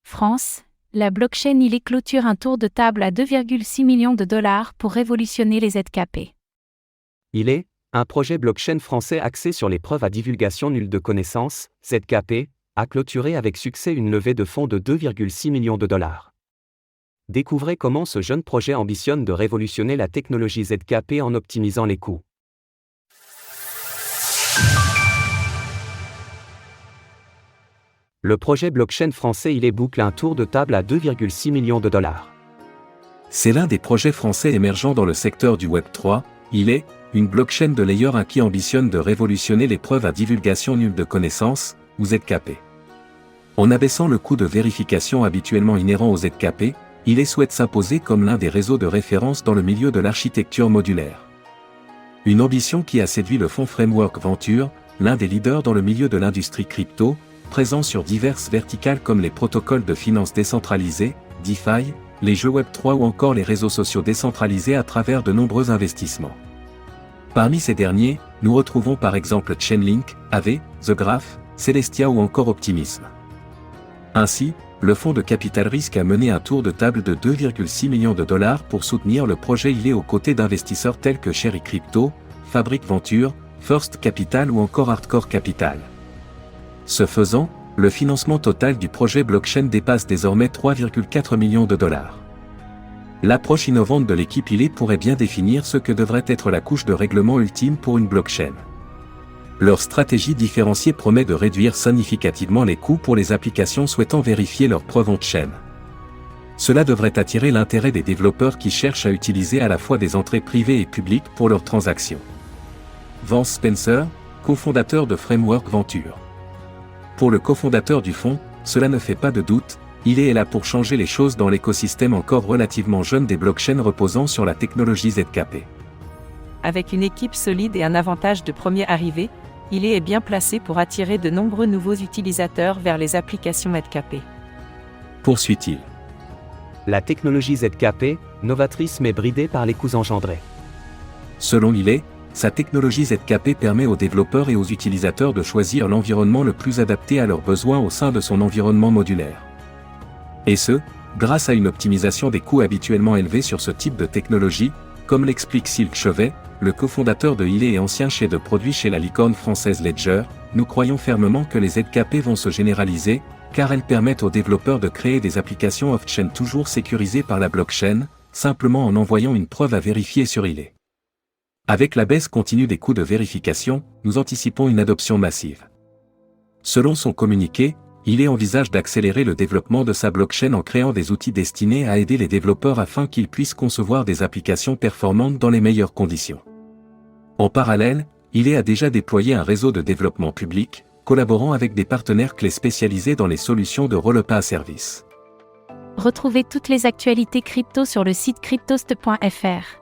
France, la blockchain ILE clôture un tour de table à 2,6 millions de dollars pour révolutionner les ZKP. ILE, un projet blockchain français axé sur les preuves à divulgation nulle de connaissance, ZKP, a clôturé avec succès une levée de fonds de 2,6 millions de dollars. Découvrez comment ce jeune projet ambitionne de révolutionner la technologie ZKP en optimisant les coûts. Le projet blockchain français ILE boucle un tour de table à 2,6 millions de dollars. C'est l'un des projets français émergents dans le secteur du Web3, ILE, une blockchain de layer 1 qui ambitionne de révolutionner les preuves à divulgation nulle de connaissance, ou ZKP. En abaissant le coût de vérification habituellement inhérent au ZKP, ILE souhaite s'imposer comme l'un des réseaux de référence dans le milieu de l'architecture modulaire. Une ambition qui a séduit le fonds Framework Venture, l'un des leaders dans le milieu de l'industrie crypto, présent sur diverses verticales comme les protocoles de finance décentralisés, DeFi, les jeux Web3 ou encore les réseaux sociaux décentralisés à travers de nombreux investissements. Parmi ces derniers, nous retrouvons par exemple Chainlink, Aave, The Graph, Celestia ou encore Optimism. Ainsi, le fonds de capital risque a mené un tour de table de 2,6 millions de dollars pour soutenir le projet ILE aux côtés d'investisseurs tels que Cherry Crypto, Fabric Venture, First Capital ou encore Hardcore Capital. Ce faisant, le financement total du projet blockchain dépasse désormais 3,4 millions de dollars. L'approche innovante de l'équipe ILE pourrait bien définir ce que devrait être la couche de règlement ultime pour une blockchain. Leur stratégie différenciée promet de réduire significativement les coûts pour les applications souhaitant vérifier leurs preuves on-chain. Cela devrait attirer l'intérêt des développeurs qui cherchent à utiliser à la fois des entrées privées et publiques pour leurs transactions. Vance Spencer, cofondateur de Framework Venture. Pour le cofondateur du fonds, cela ne fait pas de doute, ILE est là pour changer les choses dans l'écosystème encore relativement jeune des blockchains reposant sur la technologie ZKP. Avec une équipe solide et un avantage de premier arrivé, ILE est bien placé pour attirer de nombreux nouveaux utilisateurs vers les applications ZKP. Poursuit-il. La technologie ZKP, novatrice mais bridée par les coûts engendrés. Selon ILE, sa technologie ZKP permet aux développeurs et aux utilisateurs de choisir l'environnement le plus adapté à leurs besoins au sein de son environnement modulaire. Et ce, grâce à une optimisation des coûts habituellement élevés sur ce type de technologie, comme l'explique Silk Chevet, le cofondateur de ILE et ancien chef de produit chez la licorne française Ledger, nous croyons fermement que les ZKP vont se généraliser, car elles permettent aux développeurs de créer des applications off-chain toujours sécurisées par la blockchain, simplement en envoyant une preuve à vérifier sur ILE. Avec la baisse continue des coûts de vérification, nous anticipons une adoption massive. Selon son communiqué, ILE envisage d'accélérer le développement de sa blockchain en créant des outils destinés à aider les développeurs afin qu'ils puissent concevoir des applications performantes dans les meilleures conditions. En parallèle, ILE a déjà déployé un réseau de développement public, collaborant avec des partenaires clés spécialisés dans les solutions de roll-up as a service. Retrouvez toutes les actualités crypto sur le site cryptost.fr.